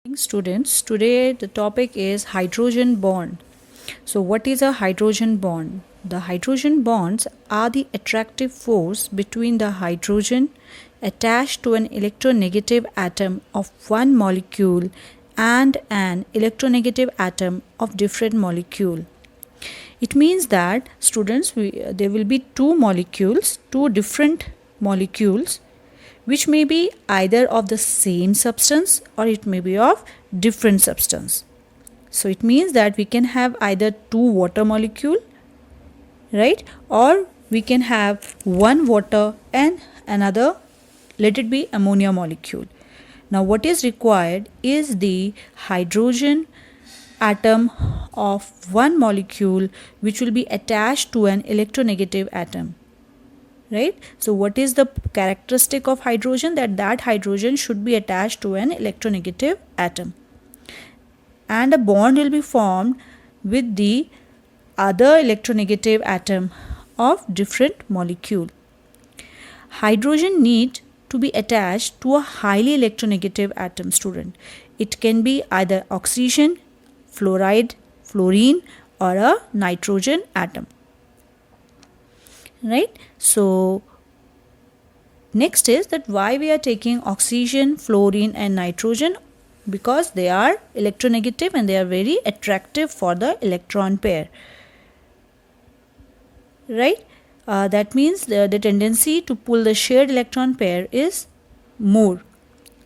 Students, today the topic is hydrogen bond. So what is a hydrogen bond? The hydrogen bonds are the attractive force between the hydrogen attached to an electronegative atom of one molecule and an electronegative atom of different molecule. It means that students, there will be two different molecules, which may be either of the same substance or it may be of different substance. So it means that we can have either two water molecule, right, or we can have one water and another, let it be ammonia molecule. Now what is required is the hydrogen atom of one molecule which will be attached to an electronegative atom. Right? So what is the characteristic of hydrogen? That hydrogen should be attached to an electronegative atom. And a bond will be formed with the other electronegative atom of different molecule. Hydrogen need to be attached to a highly electronegative atom, student. It can be either oxygen, fluoride, fluorine, or a nitrogen atom. Right? So next is that why we are taking oxygen, fluorine and nitrogen, because they are electronegative and they are very attractive for the electron pair. Right? That means the tendency to pull the shared electron pair is more.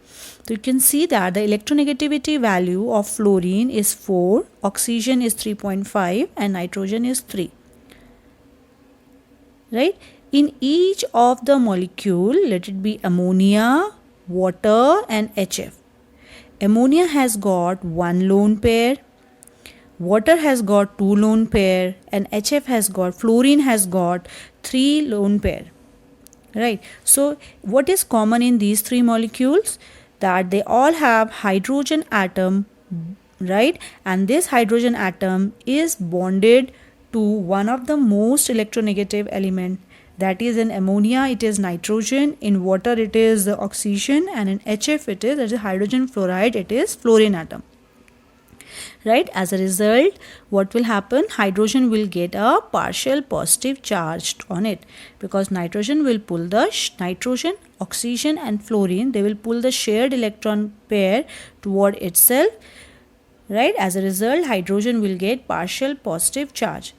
So you can see that the electronegativity value of fluorine is 4, oxygen is 3.5 and nitrogen is 3. Right? In each of the molecule, let it be ammonia, water and HF. Ammonia has got one lone pair, water has got two lone pair and fluorine has got 3 lone pair. Right? So what is common in these three molecules? That they all have hydrogen atom, right? And this hydrogen atom is bonded to one of the most electronegative element, that is in ammonia it is nitrogen, in water it is oxygen, and in HF it is, that is hydrogen fluoride, it is fluorine atom. Right? As a result, what will happen? Hydrogen will get a partial positive charge on it, because nitrogen will pull the nitrogen, oxygen and fluorine, they will pull the shared electron pair toward itself. Right? As a result, hydrogen will get partial positive charge.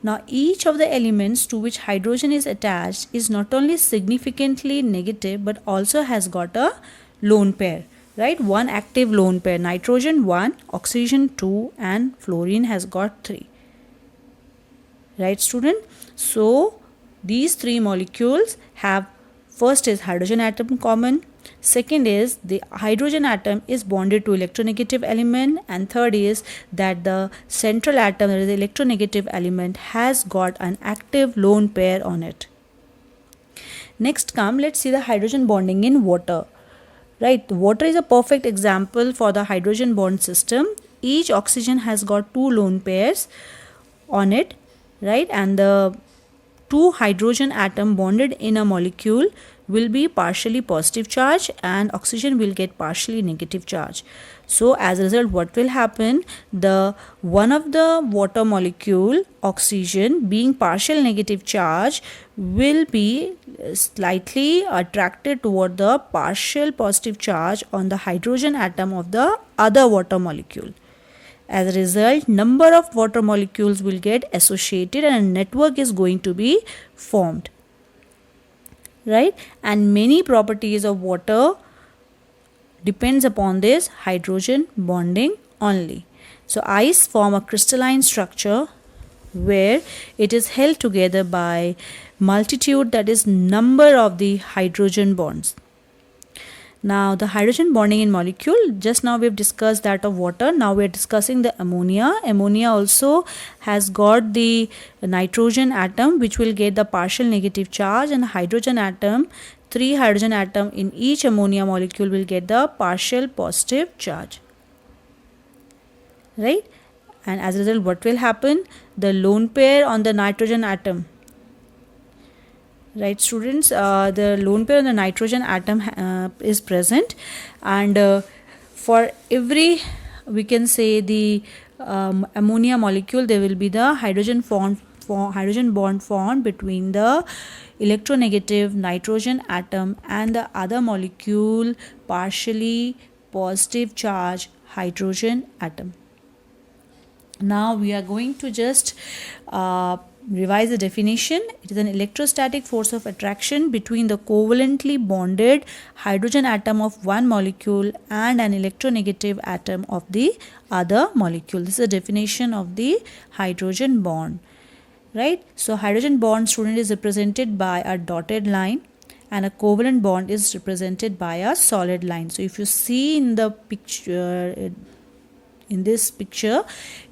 Now each of the elements to which hydrogen is attached is not only significantly negative but also has got a lone pair. Right? One active lone pair, nitrogen 1, oxygen 2 and fluorine has got 3. Right, student? So these three molecules have, first is hydrogen atom common, second is the hydrogen atom is bonded to electronegative element, and third is that the central atom, that is the electronegative element, has got an active lone pair on it. Next let's see the hydrogen bonding in water. Right, water is a perfect example for the hydrogen bond system. Each oxygen has got 2 lone pairs on it, right, and the 2 hydrogen atom bonded in a molecule will be partially positive charge and oxygen will get partially negative charge. So as a result, what will happen? The one of the water molecule, oxygen, being partial negative charge, will be slightly attracted toward the partial positive charge on the hydrogen atom of the other water molecule. As a result, number of water molecules will get associated and a network is going to be formed. Right? And many properties of water depends upon this hydrogen bonding only. So ice form a crystalline structure where it is held together by multitude, that is number of the hydrogen bonds. Now the hydrogen bonding in molecule, just now we have discussed that of water, now we are discussing the ammonia. Ammonia also has got the nitrogen atom which will get the partial negative charge, and hydrogen atom, 3 hydrogen atom in each ammonia molecule will get the partial positive charge. Right? And as a result, what will happen? The lone pair on the nitrogen atom, right, students, the lone pair on the nitrogen atom is present, and for every, we can say, the ammonia molecule, there will be the hydrogen bond formed between the electronegative nitrogen atom and the other molecule partially positive charge hydrogen atom. Now we are going to just revise the definition. It is an electrostatic force of attraction between the covalently bonded hydrogen atom of one molecule and an electronegative atom of the other molecule. This is a definition of the hydrogen bond, right? So hydrogen bond, student, is represented by a dotted line, and a covalent bond is represented by a solid line. So if you see in the picture, in this picture,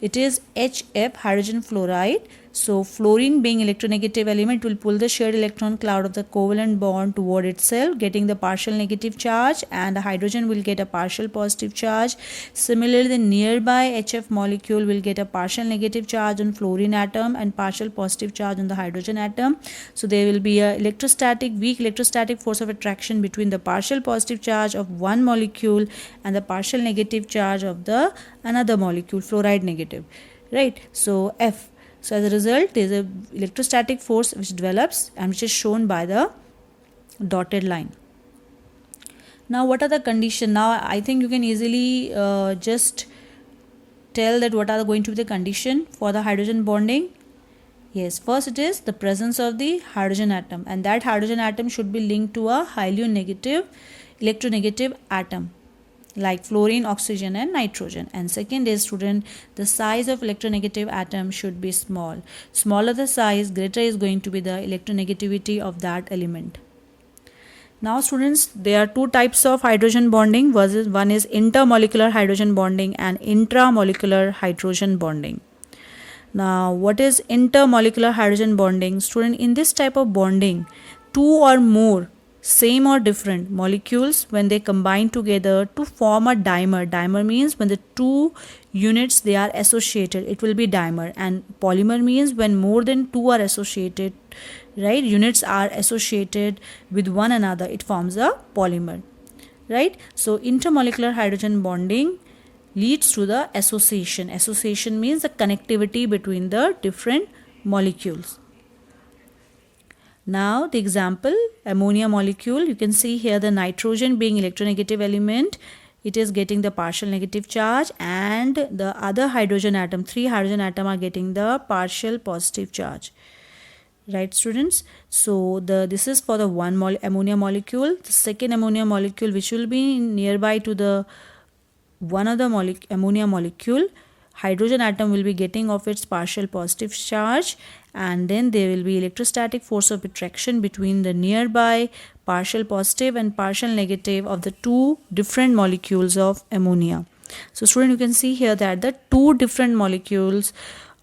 it is HF, hydrogen fluoride. So fluorine, being electronegative element, will pull the shared electron cloud of the covalent bond toward itself, getting the partial negative charge, and the hydrogen will get a partial positive charge. Similarly, the nearby HF molecule will get a partial negative charge on fluorine atom and partial positive charge on the hydrogen atom. So there will be a weak electrostatic force of attraction between the partial positive charge of one molecule and the partial negative charge of the another molecule, fluoride negative, right? So F. So as a result, there is a electrostatic force which develops and which is shown by the dotted line. Now what are the conditions? Now I think you can easily just tell that what are going to be the condition for the hydrogen bonding. Yes, first it is the presence of the hydrogen atom, and that hydrogen atom should be linked to a highly negative electronegative atom like fluorine, oxygen and nitrogen. And second is, student, the size of electronegative atom should be small. Smaller the size, greater is going to be the electronegativity of that element. Now students, there are two types of hydrogen bonding. One is intermolecular hydrogen bonding and intramolecular hydrogen bonding. Now what is intermolecular hydrogen bonding? Student, in this type of bonding, two or more same or different molecules, when they combine together to form a dimer. Dimer means when the two units, they are associated, it will be dimer. And polymer means when more than two are associated, right, units are associated with one another, it forms a polymer, right? So intermolecular hydrogen bonding leads to the association. Association means the connectivity between the different molecules. Now the example, ammonia molecule, you can see here the nitrogen being electronegative element, it is getting the partial negative charge, and the other hydrogen atom, 3 hydrogen atom, are getting the partial positive charge, right students? So this is for the one ammonia molecule. The second ammonia molecule, which will be nearby to the one other ammonia molecule, hydrogen atom will be getting of its partial positive charge, and then there will be electrostatic force of attraction between the nearby partial positive and partial negative of the two different molecules of ammonia. So student, you can see here that the two different molecules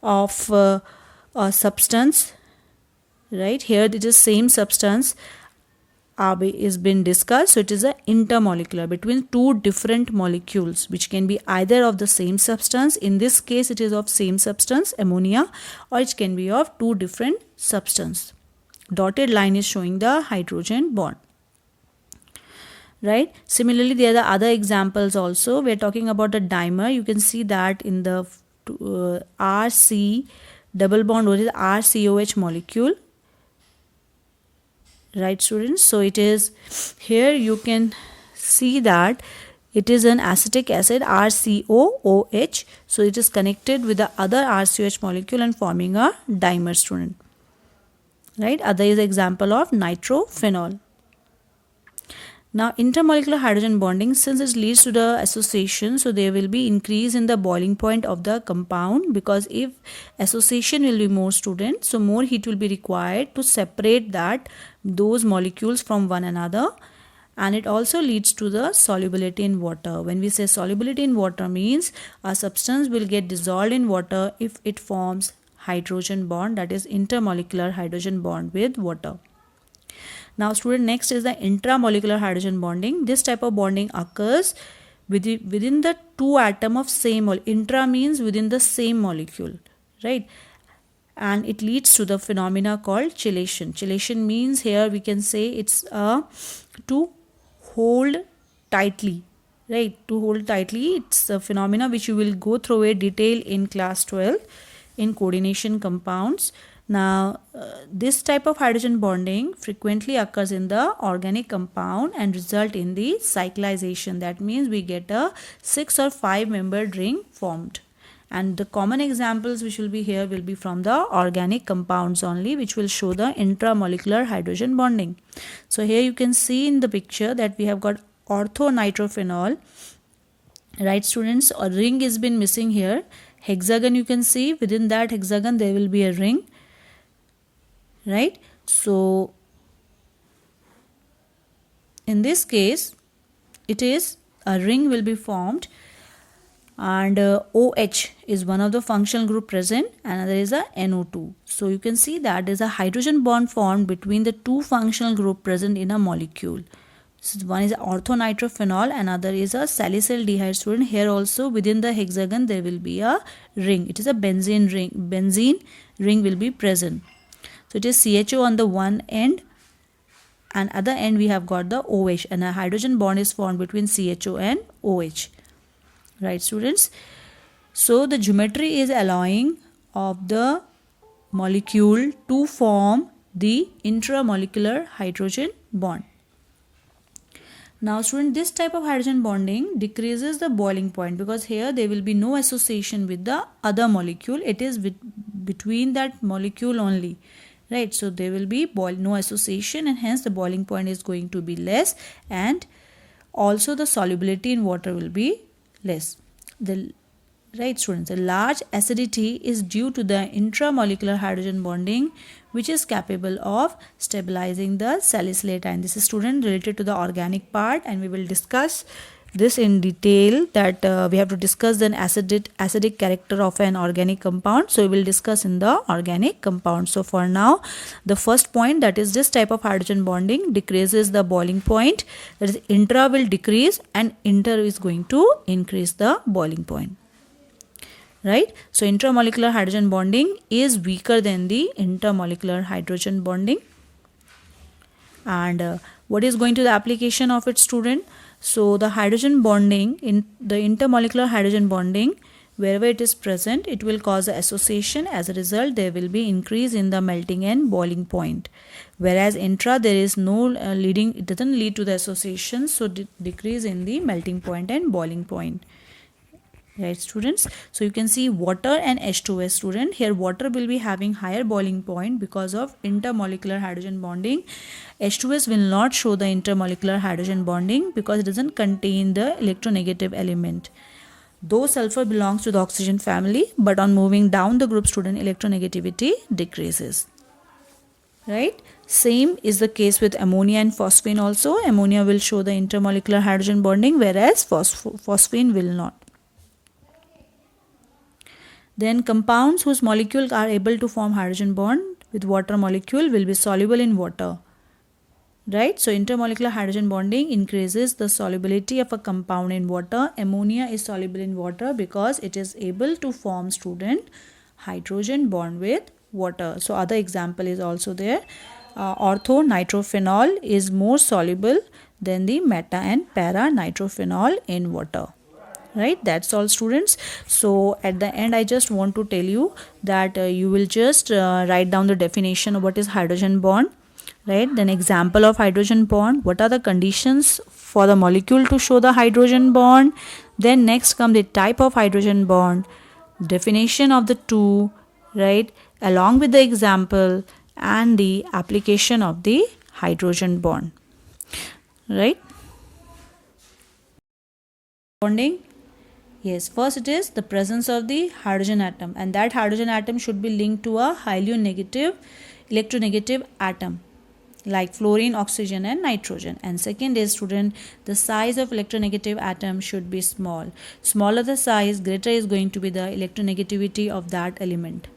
of a substance, right, here it is same substance is been discussed. So it is a intermolecular, between two different molecules, which can be either of the same substance. In this case, it is of same substance, ammonia, or it can be of two different substance. Dotted line is showing the hydrogen bond, right? Similarly, there are the other examples also. We are talking about the dimer. You can see that in the RC double bond, what is RCOH molecule, right students? So it is here, you can see that it is an acetic acid, RCOOH. So it is connected with the other RCOH molecule and forming a dimer, student, right? Other is example of nitrophenol. Now intermolecular hydrogen bonding, since it leads to the association, so there will be increase in the boiling point of the compound, because if association will be more, student, so more heat will be required to separate those molecules from one another, and it also leads to the solubility in water. When we say solubility in water, means a substance will get dissolved in water if it forms hydrogen bond, that is intermolecular hydrogen bond with water. Now student, next is the intramolecular hydrogen bonding. This type of bonding occurs within the two atom of same molecule. Intra means within the same molecule, right? And it leads to the phenomena called chelation. Chelation means, here we can say it's to hold tightly, right, to hold tightly. It's a phenomena which you will go through a detail in class 12 in coordination compounds. Now, this type of hydrogen bonding frequently occurs in the organic compound and result in the cyclization. That means we get a 6 or 5 membered ring formed. And the common examples which will be here will be from the organic compounds only, which will show the intramolecular hydrogen bonding. So here you can see in the picture that we have got orthonitrophenol. Right, students, a ring is been missing here. Hexagon you can see, within that hexagon there will be a ring. Right, so in this case it is a ring will be formed, and OH is one of the functional group present, another is a NO2. So you can see that there is a hydrogen bond formed between the two functional group present in a molecule. So one is orthonitrophenol, another is a salicylaldehyde. Student, here also within the hexagon there will be a ring. It is a benzene ring. Benzene ring will be present. So it is CHO on the one end, and other end we have got the OH, and a hydrogen bond is formed between CHO and OH. Right, students. So the geometry is allowing of the molecule to form the intramolecular hydrogen bond. Now student, this type of hydrogen bonding decreases the boiling point, because here there will be no association with the other molecule. It is between that molecule only. Right, so there will be no association, and hence the boiling point is going to be less, and also the solubility in water will be less. Right, students, the large acidity is due to the intramolecular hydrogen bonding, which is capable of stabilizing the salicylate ion. This is, student, related to the organic part, and we will discuss this in detail, that we have to discuss the acidic character of an organic compound. So we will discuss in the organic compound. So for now, the first point, that is this type of hydrogen bonding decreases the boiling point, that is intra will decrease and inter is going to increase the boiling point. Right, so intramolecular hydrogen bonding is weaker than the intermolecular hydrogen bonding. And what is going to the application of it, student? So the hydrogen bonding, in the intermolecular hydrogen bonding, wherever it is present, it will cause an association. As a result, there will be increase in the melting and boiling point. Whereas intra, there is no it doesn't lead to the association, so decrease in the melting point and boiling point. Right, students, so you can see water and H2S, student. Here water will be having higher boiling point because of intermolecular hydrogen bonding. H2S will not show the intermolecular hydrogen bonding because it doesn't contain the electronegative element. Though sulfur belongs to the oxygen family, but on moving down the group, student, electronegativity decreases. Right, same is the case with ammonia and phosphine also. Ammonia will show the intermolecular hydrogen bonding, whereas phosphine will not. Then compounds whose molecules are able to form hydrogen bond with water molecule will be soluble in water. Right, so intermolecular hydrogen bonding increases the solubility of a compound in water. Ammonia is soluble in water because it is able to form, student, hydrogen bond with water. So other example is also there. Orthonitrophenol is more soluble than the meta and para nitrophenol in water. Right, that's all, students. So at the end, I just want to tell you that you will just write down the definition of what is hydrogen bond. Right, then example of hydrogen bond, what are the conditions for the molecule to show the hydrogen bond. Then next come the type of hydrogen bond, definition of the two, right, along with the example and the application of the hydrogen bond. Right, bonding. Yes, first it is the presence of the hydrogen atom, and that hydrogen atom should be linked to a highly negative electronegative atom like fluorine, oxygen and nitrogen. And second is, student, the size of electronegative atom should be small. Smaller the size, greater is going to be the electronegativity of that element.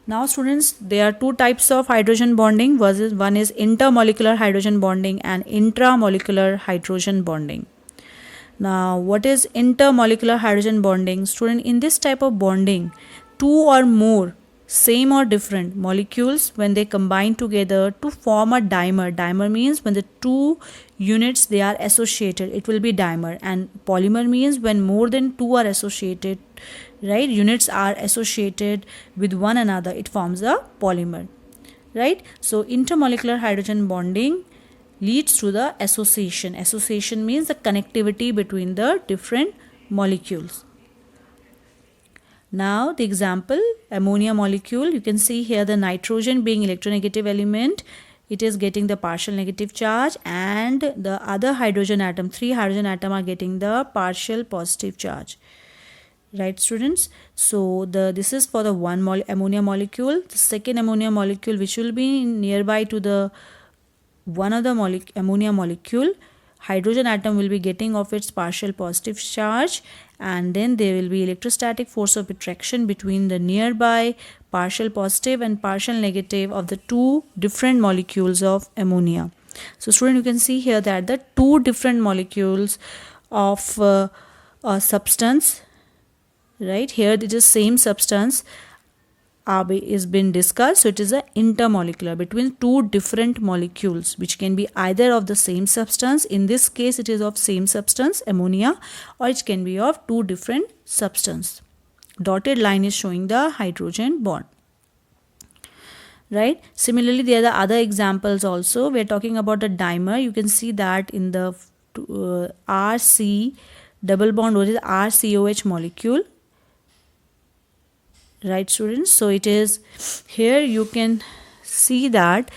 Now students, there are two types of hydrogen bonding. One is intermolecular hydrogen bonding and intramolecular hydrogen bonding. Now, what is intermolecular hydrogen bonding? Student, in this type of bonding, two or more same or different molecules, when they combine together to form a dimer. Dimer means when the two units they are associated, it will be dimer. And polymer means when more than two are associated, right, units are associated with one another, it forms a polymer, right? So intermolecular hydrogen bonding leads to the association. Association means the connectivity between the different molecules. Now the example, ammonia molecule, you can see here the nitrogen being electronegative element, it is getting the partial negative charge, and the other hydrogen atom, 3 hydrogen atom are getting the partial positive charge, right students? So this is for the ammonia molecule. The second ammonia molecule, which will be nearby to the one of the ammonia molecule, hydrogen atom will be getting of its partial positive charge, and then there will be electrostatic force of attraction between the nearby partial positive and partial negative of the two different molecules of ammonia. So student, you can see here that the two different molecules of a substance, right, here it is same substance is been discussed. So it is a intermolecular between two different molecules, which can be either of the same substance. In this case it is of same substance, ammonia, or it can be of two different substance. Dotted line is showing the hydrogen bond, right? Similarly, there are the other examples also. We are talking about the dimer. You can see that in the RC double bond, what is RCOH molecule, right students? So it is here, you can see that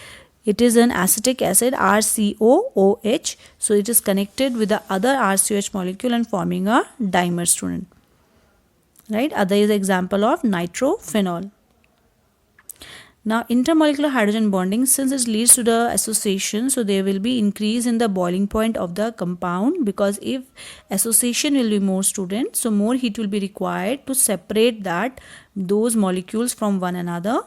it is an acetic acid, RCOOH. So it is connected with the other RCOH molecule and forming a dimer, student, right? Other is example of nitrophenol. Now intermolecular hydrogen bonding, since it leads to the association, so there will be increase in the boiling point of the compound, because if association will be more, student, so more heat will be required to separate those molecules from one another.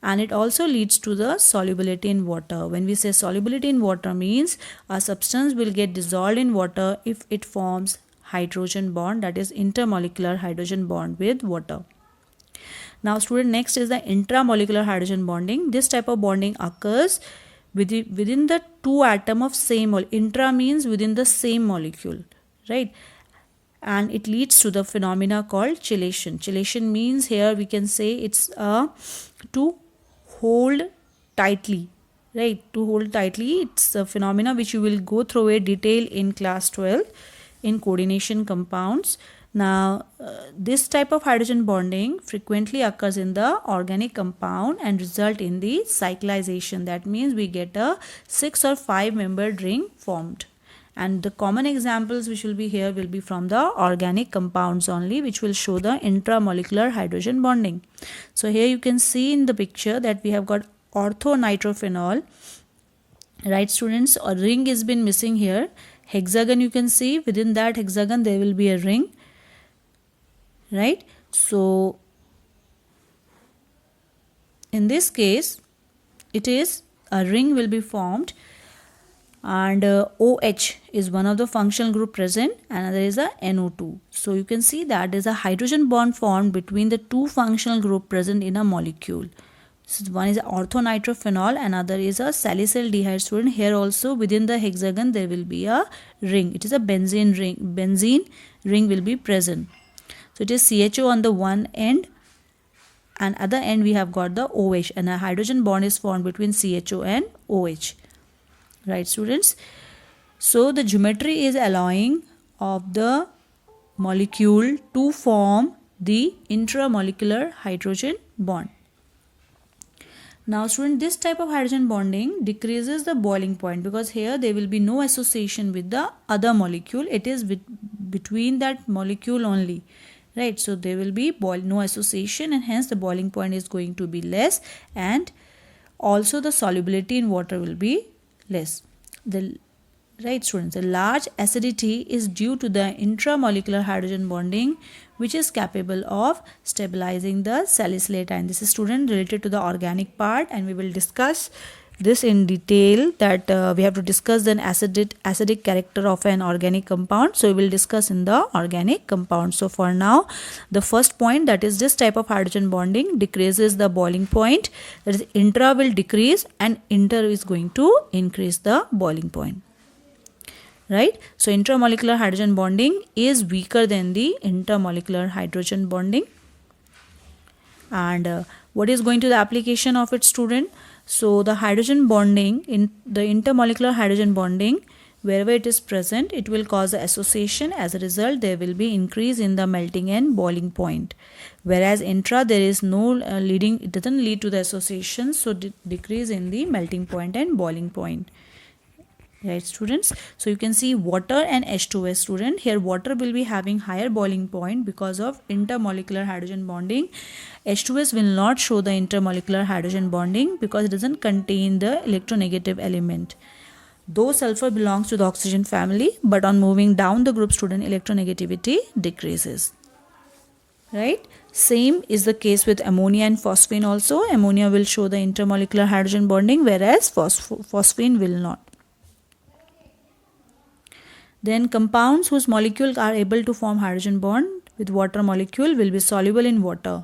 And it also leads to the solubility in water. When we say solubility in water, means a substance will get dissolved in water if it forms hydrogen bond, that is intermolecular hydrogen bond with water. Now student, next is the intramolecular hydrogen bonding. This type of bonding occurs within the two atom of same molecule. Intra means within the same molecule, right? And it leads to the phenomena called chelation. Chelation means here we can say it's to hold tightly, right? To hold tightly. It's a phenomena which you will go through a detail in class 12 in coordination compounds. Now this type of hydrogen bonding frequently occurs in the organic compound and result in the cyclization. That means we get a 6 or 5 membered ring formed. And the common examples which will be here will be from the organic compounds only, which will show the intramolecular hydrogen bonding. So here you can see in the picture that we have got orthonitrophenol, right students? A ring has been missing here. Hexagon, you can see within that hexagon there will be a ring, right? So in this case it is a ring will be formed, and OH is one of the functional group present, and there is a NO2. So you can see that there is a hydrogen bond formed between the two functional group present in a molecule. So one is orthonitrophenol, another is a salicylaldehyde, student. Here also within the hexagon there will be a ring. It is a benzene ring. Benzene ring will be present. So it is CHO on the one end, and other end we have got the OH, and a hydrogen bond is formed between CHO and OH, right students? So the geometry is allowing of the molecule to form the intramolecular hydrogen bond. Now student, this type of hydrogen bonding decreases the boiling point, because here there will be no association with the other molecule. It is between that molecule only, right? So there will be no association, and hence the boiling point is going to be less, and also the solubility in water will be less. Right students, the large acidity is due to the intramolecular hydrogen bonding, which is capable of stabilizing the salicylate ion. This is student related to the organic part, and we will discuss this in detail, that we have to discuss the acidic character of an organic compound. So we will discuss in the organic compound. So for now, the first point, that is this type of hydrogen bonding decreases the boiling point, that is intra will decrease and inter is going to increase the boiling point. right? So intramolecular hydrogen bonding is weaker than the intermolecular hydrogen bonding. And what is going to the application of it, student? So the hydrogen bonding, in the intermolecular hydrogen bonding, wherever it is present, it will cause the association. As a result, there will be increase in the melting and boiling point. Whereas intra, there is no leading, it doesn't lead to the association, so decrease in the melting point and boiling point. Right, students? So you can see water and H2S, student. Here water will be having higher boiling point because of intermolecular hydrogen bonding. H2S will not show the intermolecular hydrogen bonding because it doesn't contain the electronegative element. Though sulfur belongs to the oxygen family, but on moving down the group, student, electronegativity decreases. Right? Same is the case with ammonia and phosphine also. Ammonia will show the intermolecular hydrogen bonding, whereas phosphine will not. Then compounds whose molecules are able to form hydrogen bond with water molecule will be soluble in water.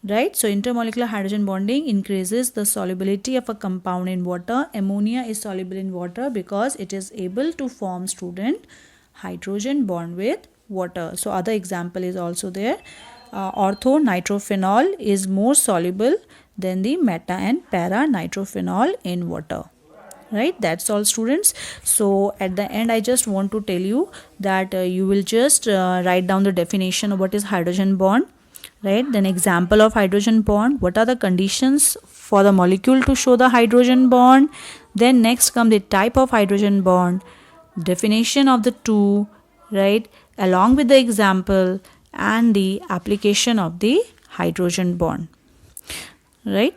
Right? So intermolecular hydrogen bonding increases the solubility of a compound in water. Ammonia is soluble in water because it is able to form, student, hydrogen bond with water. So other example is also there. Ortho-nitrophenol is more soluble than the meta and para-nitrophenol in water. Right, that's all, students. So at the end, I just want to tell you that you will just write down the definition of what is hydrogen bond, right? Then example of hydrogen bond, what are the conditions for the molecule to show the hydrogen bond. Then next come the type of hydrogen bond, definition of the two, right, along with the example and the application of the hydrogen bond, right?